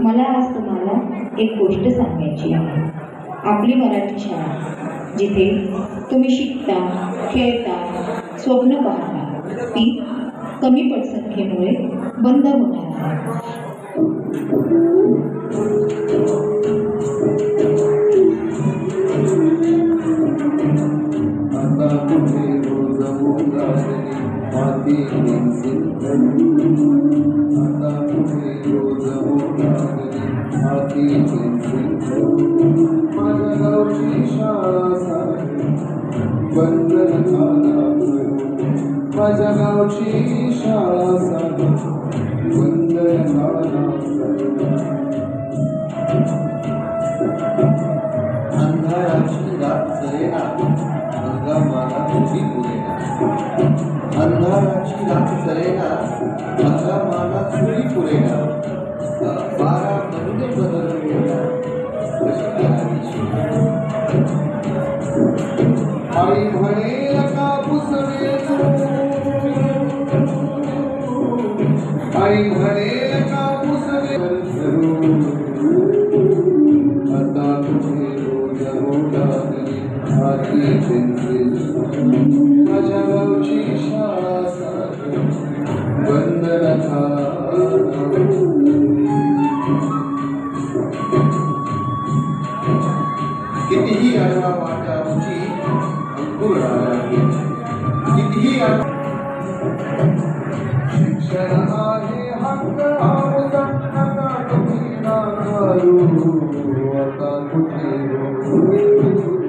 मला आज तुम्हाला एक गोष्ट सांगायची आहे. आपली मराठी शाळा जिथे तुम्ही शिकता, खेळता, स्वप्न पाहता, ती कमी पटसंख्येमुळे बंद होणार आहे. माझ्या गावची शाळा साधी वंदन अंधाराची रात सरेना अंगा मला तुझी पुरेना अंधाराची रात सरेना अंगा मला तुझी पुरेना बारा बंदे बदललेला आई म्हणेल कापूस आई म्हणेल कापूस आता तुझे रोज रोडागली हाती पेन्सिल माझ्या गावची शाळा साधी वंदन कितीही आडवा वाटा उंची अंकुर कितीही शिक्षण आहे हक्क आमचा नका तुम्ही नाकारू आता कुठे